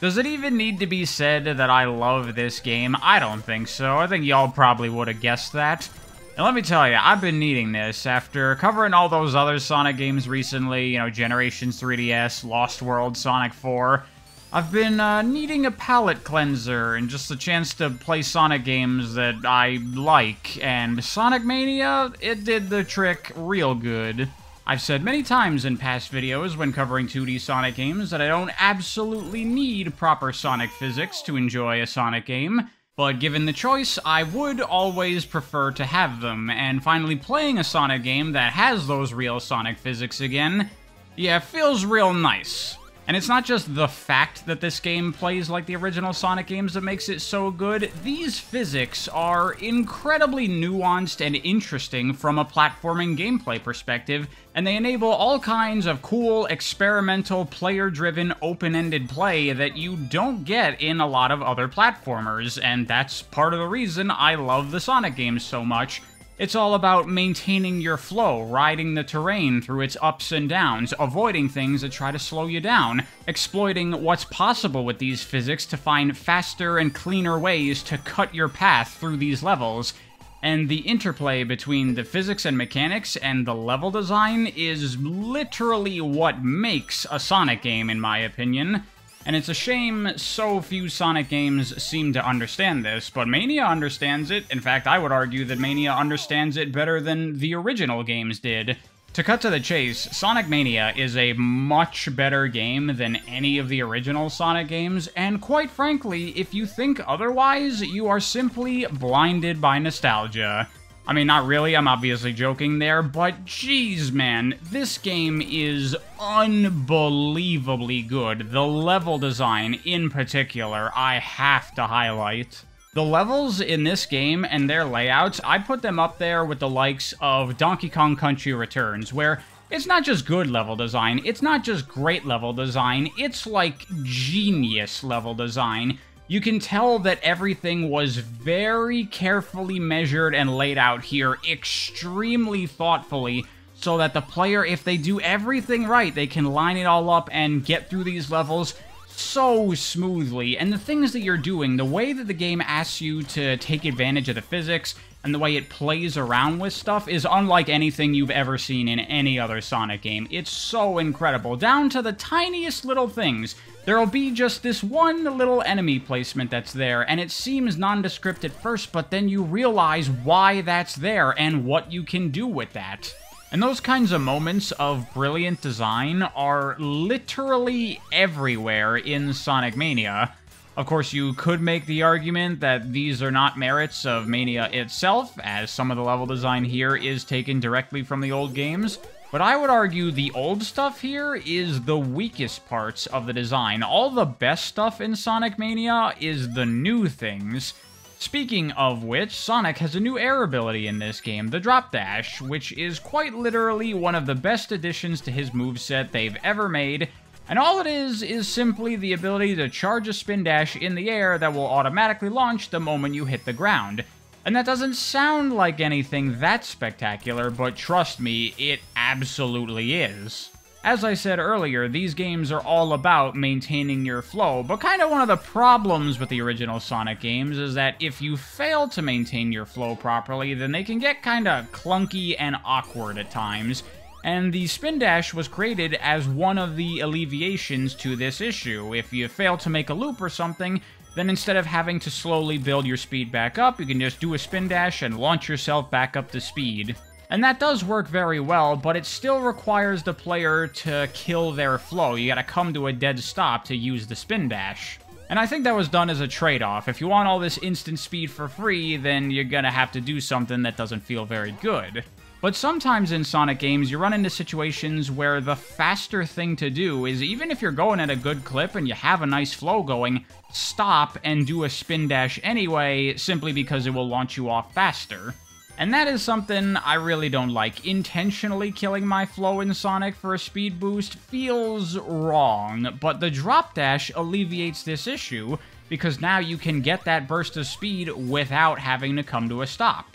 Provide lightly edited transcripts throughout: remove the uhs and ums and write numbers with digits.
Does it even need to be said that I love this game? I don't think so. I think y'all probably would have guessed that. And let me tell you, I've been needing this after covering all those other Sonic games recently, you know, Generations 3DS, Lost World, Sonic 4. I've been needing a palate cleanser and just a chance to play Sonic games that I like, and Sonic Mania, it did the trick real good. I've said many times in past videos when covering 2D Sonic games that I don't absolutely need proper Sonic physics to enjoy a Sonic game, but given the choice, I would always prefer to have them, and finally playing a Sonic game that has those real Sonic physics again, yeah, feels real nice. And it's not just the fact that this game plays like the original Sonic games that makes it so good. These physics are incredibly nuanced and interesting from a platforming gameplay perspective, and they enable all kinds of cool, experimental, player-driven, open-ended play that you don't get in a lot of other platformers, and that's part of the reason I love the Sonic games so much. It's all about maintaining your flow, riding the terrain through its ups and downs, avoiding things that try to slow you down, exploiting what's possible with these physics to find faster and cleaner ways to cut your path through these levels. And the interplay between the physics and mechanics and the level design is literally what makes a Sonic game, in my opinion. And it's a shame so few Sonic games seem to understand this, but Mania understands it. In fact, I would argue that Mania understands it better than the original games did. To cut to the chase, Sonic Mania is a much better game than any of the original Sonic games, and quite frankly, if you think otherwise, you are simply blinded by nostalgia. I mean, not really, I'm obviously joking there, but geez, man, this game is unbelievably good. The level design, in particular, I have to highlight. The levels in this game and their layouts, I put them up there with the likes of Donkey Kong Country Returns, where it's not just good level design, it's not just great level design, it's like genius level design. You can tell that everything was very carefully measured and laid out here extremely thoughtfully, so that the player, if they do everything right, they can line it all up and get through these levels so smoothly. And the things that you're doing, the way that the game asks you to take advantage of the physics, and the way it plays around with stuff is unlike anything you've ever seen in any other Sonic game. It's so incredible, down to the tiniest little things. There'll be just this one little enemy placement that's there, and it seems nondescript at first, but then you realize why that's there and what you can do with that. And those kinds of moments of brilliant design are literally everywhere in Sonic Mania. Of course, you could make the argument that these are not merits of Mania itself, as some of the level design here is taken directly from the old games, but I would argue the old stuff here is the weakest parts of the design. All the best stuff in Sonic Mania is the new things. Speaking of which, Sonic has a new air ability in this game, the Drop Dash, which is quite literally one of the best additions to his moveset they've ever made. And all it is simply the ability to charge a spin dash in the air that will automatically launch the moment you hit the ground. And that doesn't sound like anything that spectacular, but trust me, it absolutely is. As I said earlier, these games are all about maintaining your flow, but kind of one of the problems with the original Sonic games is that if you fail to maintain your flow properly, then they can get kind of clunky and awkward at times. And the Spin Dash was created as one of the alleviations to this issue. If you fail to make a loop or something, then instead of having to slowly build your speed back up, you can just do a Spin Dash and launch yourself back up to speed. And that does work very well, but it still requires the player to kill their flow. You gotta come to a dead stop to use the Spin Dash. And I think that was done as a trade-off. If you want all this instant speed for free, then you're gonna have to do something that doesn't feel very good. But sometimes in Sonic games, you run into situations where the faster thing to do is, even if you're going at a good clip and you have a nice flow going, stop and do a Spin Dash anyway, simply because it will launch you off faster. And that is something I really don't like. Intentionally killing my flow in Sonic for a speed boost feels wrong, but the Drop Dash alleviates this issue, because now you can get that burst of speed without having to come to a stop.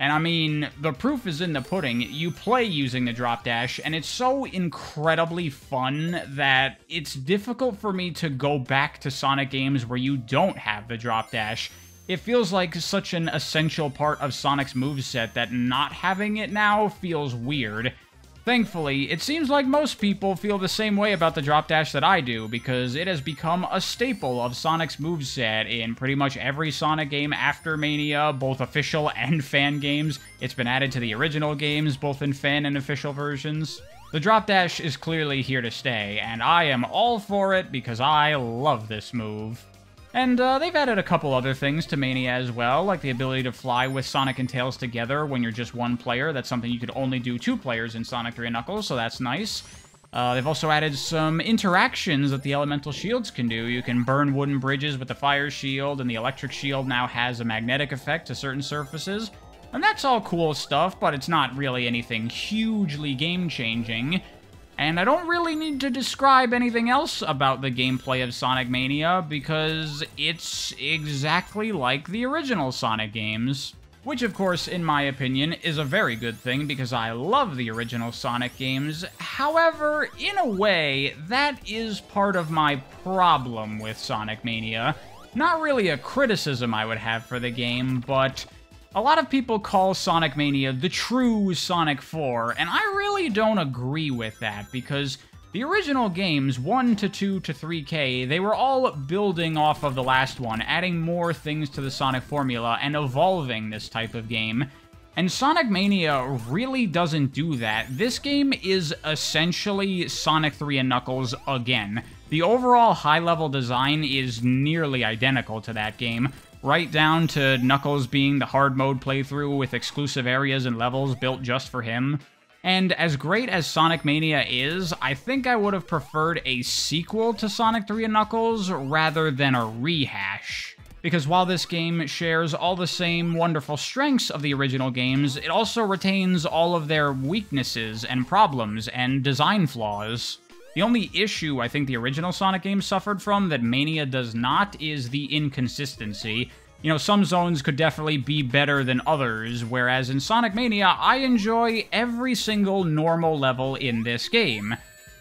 And I mean, the proof is in the pudding. You play using the drop dash, and it's so incredibly fun that it's difficult for me to go back to Sonic games where you don't have the drop dash. It feels like such an essential part of Sonic's moveset that not having it now feels weird. Thankfully, it seems like most people feel the same way about the drop dash that I do, because it has become a staple of Sonic's moveset in pretty much every Sonic game after Mania, both official and fan games. It's been added to the original games, both in fan and official versions. The drop dash is clearly here to stay, and I am all for it because I love this move. And they've added a couple other things to Mania as well, like the ability to fly with Sonic and Tails together when you're just one player. That's something you could only do 2 players in Sonic 3 and Knuckles, so that's nice. They've also added some interactions that the elemental shields can do. You can burn wooden bridges with the fire shield, and the electric shield now has a magnetic effect to certain surfaces. And that's all cool stuff, but it's not really anything hugely game-changing. And I don't really need to describe anything else about the gameplay of Sonic Mania, because it's exactly like the original Sonic games. Which, of course, in my opinion, is a very good thing, because I love the original Sonic games. However, in a way, that is part of my problem with Sonic Mania. Not really a criticism I would have for the game, but a lot of people call Sonic Mania the true Sonic 4, and I really don't agree with that, because the original games, 1 to 2 to 3K, they were all building off of the last one, adding more things to the Sonic formula and evolving this type of game. And Sonic Mania really doesn't do that. This game is essentially Sonic 3 and Knuckles again. The overall high-level design is nearly identical to that game, right down to Knuckles being the hard mode playthrough with exclusive areas and levels built just for him. And as great as Sonic Mania is, I think I would have preferred a sequel to Sonic 3 and Knuckles rather than a rehash. Because while this game shares all the same wonderful strengths of the original games, it also retains all of their weaknesses and problems and design flaws. The only issue I think the original Sonic games suffered from that Mania does not is the inconsistency. You know, some zones could definitely be better than others, whereas in Sonic Mania, I enjoy every single normal level in this game.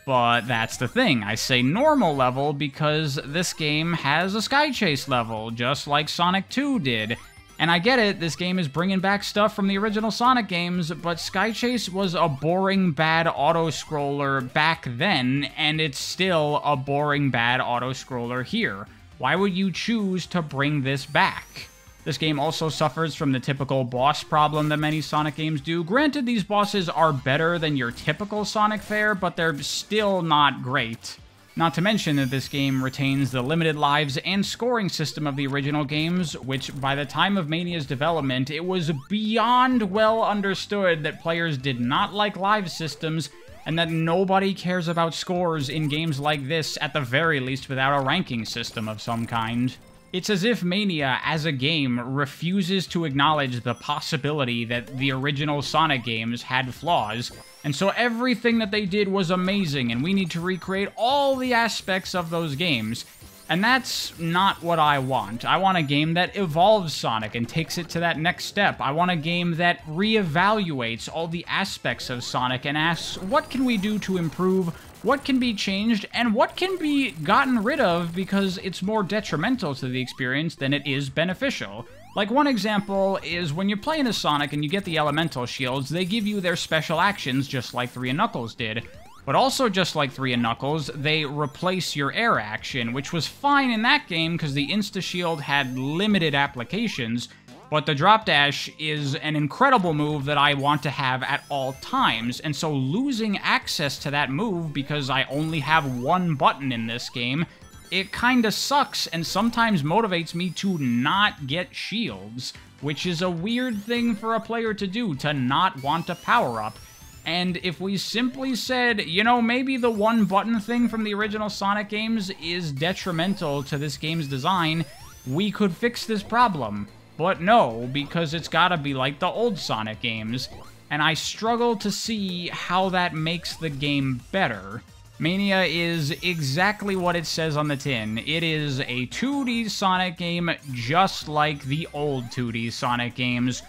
But that's the thing, I say normal level because this game has a Sky Chase level, just like Sonic 2 did. And I get it, this game is bringing back stuff from the original Sonic games, but Sky Chase was a boring, bad auto-scroller back then, and it's still a boring, bad auto-scroller here. Why would you choose to bring this back? This game also suffers from the typical boss problem that many Sonic games do. Granted, these bosses are better than your typical Sonic fare, but they're still not great. Not to mention that this game retains the limited lives and scoring system of the original games, which by the time of Mania's development, it was beyond well understood that players did not like live systems, and that nobody cares about scores in games like this, at the very least without a ranking system of some kind. It's as if Mania, as a game, refuses to acknowledge the possibility that the original Sonic games had flaws, and so everything that they did was amazing, and we need to recreate all the aspects of those games. And that's not what I want. I want a game that evolves Sonic and takes it to that next step. I want a game that reevaluates all the aspects of Sonic and asks, what can we do to improve, what can be changed, and what can be gotten rid of because it's more detrimental to the experience than it is beneficial. Like, one example is when you're playing as Sonic and you get the elemental shields, they give you their special actions just like 3 and Knuckles did. But also, just like 3 and Knuckles, they replace your air action, which was fine in that game because the Insta-Shield had limited applications, but the Drop Dash is an incredible move that I want to have at all times, and so losing access to that move because I only have one button in this game, it kinda sucks and sometimes motivates me to not get shields, which is a weird thing for a player to do, to not want a power-up. And if we simply said, you know, maybe the one button thing from the original Sonic games is detrimental to this game's design, we could fix this problem. But no, because it's gotta be like the old Sonic games, and I struggle to see how that makes the game better. Mania is exactly what it says on the tin. It is a 2D Sonic game just like the old 2D Sonic games.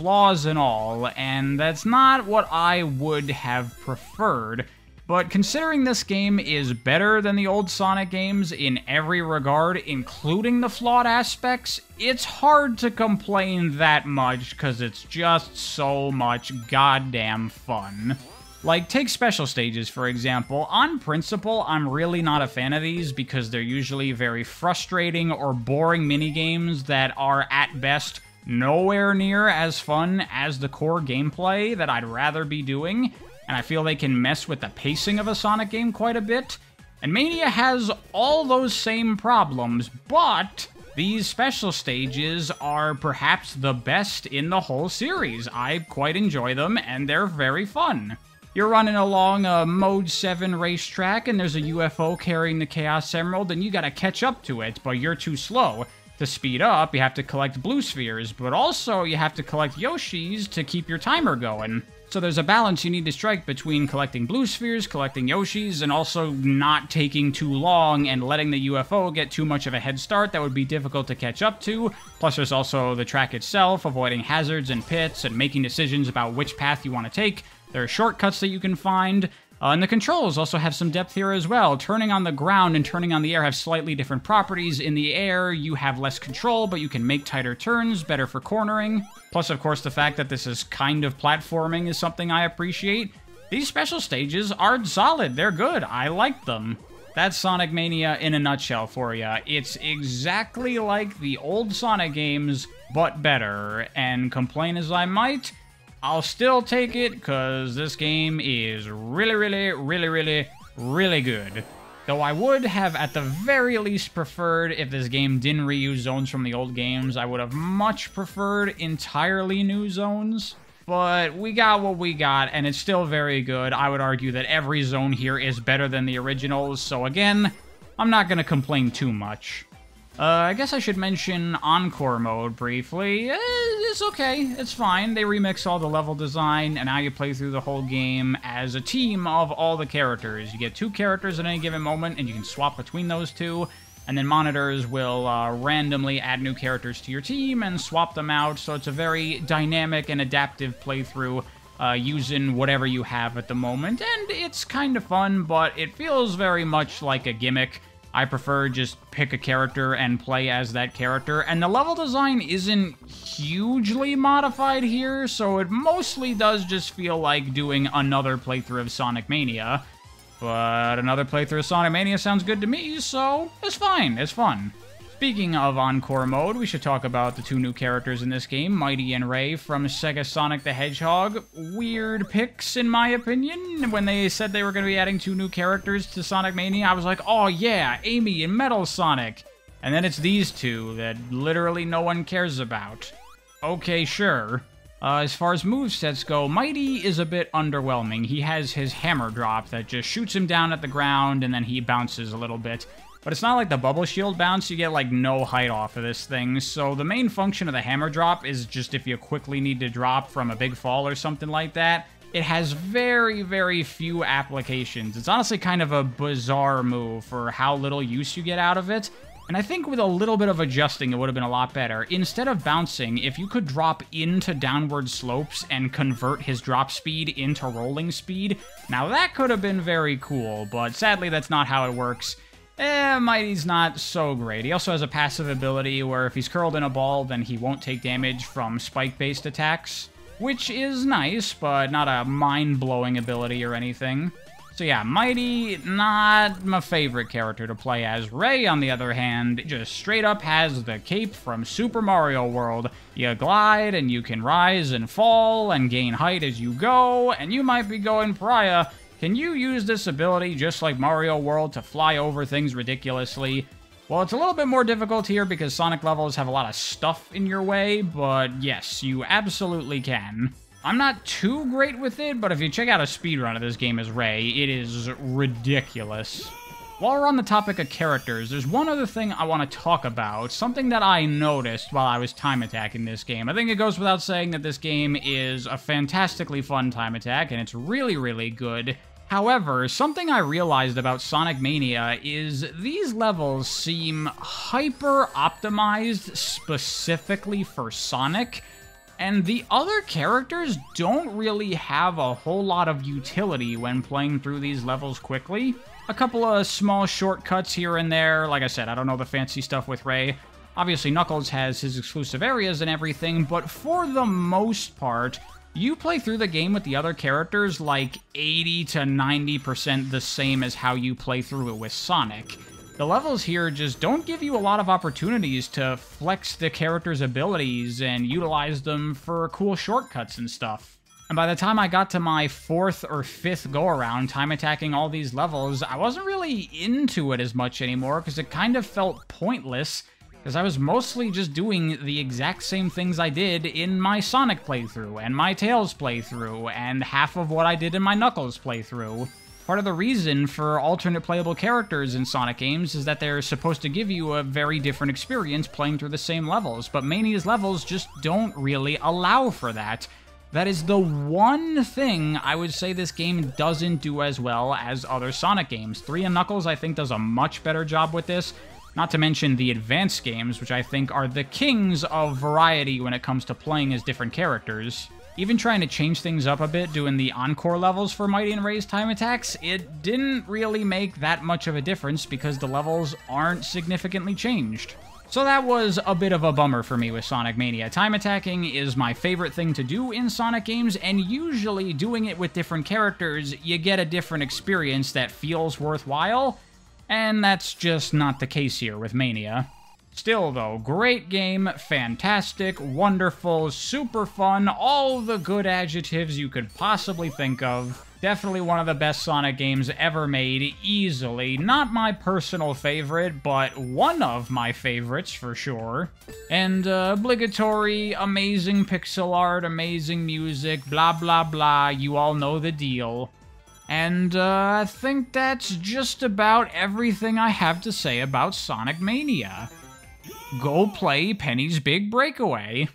flaws and all, and that's not what I would have preferred. But considering this game is better than the old Sonic games in every regard, including the flawed aspects, it's hard to complain that much because it's just so much goddamn fun. Like, take special stages, for example. On principle, I'm really not a fan of these because they're usually very frustrating or boring minigames that are, at best, nowhere near as fun as the core gameplay that I'd rather be doing, and I feel they can mess with the pacing of a Sonic game quite a bit. And Mania has all those same problems, but these special stages are perhaps the best in the whole series. I quite enjoy them, and they're very fun. You're running along a Mode 7 racetrack, and there's a UFO carrying the Chaos Emerald, and you gotta catch up to it, but you're too slow. To speed up, you have to collect blue spheres, but also you have to collect Yoshis to keep your timer going. So there's a balance you need to strike between collecting blue spheres, collecting Yoshis, and also not taking too long and letting the UFO get too much of a head start that would be difficult to catch up to. Plus there's also the track itself, avoiding hazards and pits, and making decisions about which path you want to take. There are shortcuts that you can find. And the controls also have some depth here as well. Turning on the ground and turning on the air have slightly different properties. In the air, you have less control, but you can make tighter turns, better for cornering. Plus, of course, the fact that this is kind of platforming is something I appreciate. These special stages are solid. They're good. I like them. That's Sonic Mania in a nutshell for you. It's exactly like the old Sonic games, but better. And complain as I might, I'll still take it, because this game is really, really, really, really, really good. Though I would have, at the very least, preferred if this game didn't reuse zones from the old games. I would have much preferred entirely new zones. But we got what we got, and it's still very good. I would argue that every zone here is better than the originals, so again, I'm not going to complain too much. I guess I should mention Encore Mode briefly. It's okay, it's fine. They remix all the level design, and now you play through the whole game as a team of all the characters. You get 2 characters at any given moment, and you can swap between those 2, and then monitors will randomly add new characters to your team and swap them out, so it's a very dynamic and adaptive playthrough using whatever you have at the moment, and it's kind of fun, but it feels very much like a gimmick. I prefer just pick a character and play as that character, and the level design isn't hugely modified here, so it mostly does just feel like doing another playthrough of Sonic Mania. But another playthrough of Sonic Mania sounds good to me, so it's fine, it's fun. Speaking of Encore Mode, we should talk about the 2 new characters in this game, Mighty and Ray from Sega Sonic the Hedgehog. Weird picks, in my opinion. When they said they were going to be adding 2 new characters to Sonic Mania, I was like, oh yeah, Amy and Metal Sonic. And then it's these 2 that literally no one cares about. Okay, sure. As far as movesets go, Mighty is a bit underwhelming. He has his hammer drop that just shoots him down at the ground, and then he bounces a little bit. But it's not like the bubble shield bounce, you get like no height off of this thing, so the main function of the hammer drop is just if you quickly need to drop from a big fall or something like that. It has very, very few applications. It's honestly kind of a bizarre move for how little use you get out of it, and I think with a little bit of adjusting it would have been a lot better. Instead of bouncing, if you could drop into downward slopes and convert his drop speed into rolling speed, now that could have been very cool, but sadly that's not how it works. Mighty's not so great. He also has a passive ability where if he's curled in a ball, then he won't take damage from spike-based attacks, which is nice, but not a mind-blowing ability or anything. So yeah, Mighty, not my favorite character to play as. Ray, on the other hand, just straight up has the cape from Super Mario World. You glide, and you can rise and fall, and gain height as you go, and you might be going, Pariah, can you use this ability just like Mario World to fly over things ridiculously? Well, it's a little bit more difficult here because Sonic levels have a lot of stuff in your way, but yes, you absolutely can. I'm not too great with it, but if you check out a speedrun of this game as Ray, it is ridiculous. While we're on the topic of characters, there's one other thing I want to talk about, something that I noticed while I was time attacking this game. I think it goes without saying that this game is a fantastically fun time attack, and it's really, really good. However, something I realized about Sonic Mania is these levels seem hyper-optimized specifically for Sonic, and the other characters don't really have a whole lot of utility when playing through these levels quickly. A couple of small shortcuts here and there. Like I said, I don't know the fancy stuff with Ray. Obviously, Knuckles has his exclusive areas and everything, but for the most part, you play through the game with the other characters like 80 to 90% the same as how you play through it with Sonic. The levels here just don't give you a lot of opportunities to flex the character's abilities and utilize them for cool shortcuts and stuff. And by the time I got to my 4th or 5th go-around time attacking all these levels, I wasn't really into it as much anymore because it kind of felt pointless, because I was mostly just doing the exact same things I did in my Sonic playthrough, and my Tails playthrough, and half of what I did in my Knuckles playthrough. Part of the reason for alternate playable characters in Sonic games is that they're supposed to give you a very different experience playing through the same levels, but Mania's levels just don't really allow for that. That is the one thing I would say this game doesn't do as well as other Sonic games. 3 and Knuckles, I think, does a much better job with this. Not to mention the advanced games, which I think are the kings of variety when it comes to playing as different characters. Even trying to change things up a bit, doing the Encore levels for Mighty and Ray's time attacks, it didn't really make that much of a difference because the levels aren't significantly changed. So that was a bit of a bummer for me with Sonic Mania. Time attacking is my favorite thing to do in Sonic games, and usually doing it with different characters, you get a different experience that feels worthwhile, and that's just not the case here with Mania. Still though, great game, fantastic, wonderful, super fun, all the good adjectives you could possibly think of. Definitely one of the best Sonic games ever made, easily. Not my personal favorite, but one of my favorites for sure. And obligatory, amazing pixel art, amazing music, blah blah blah, you all know the deal. And I think that's just about everything I have to say about Sonic Mania. Go play Penny's Big Breakaway.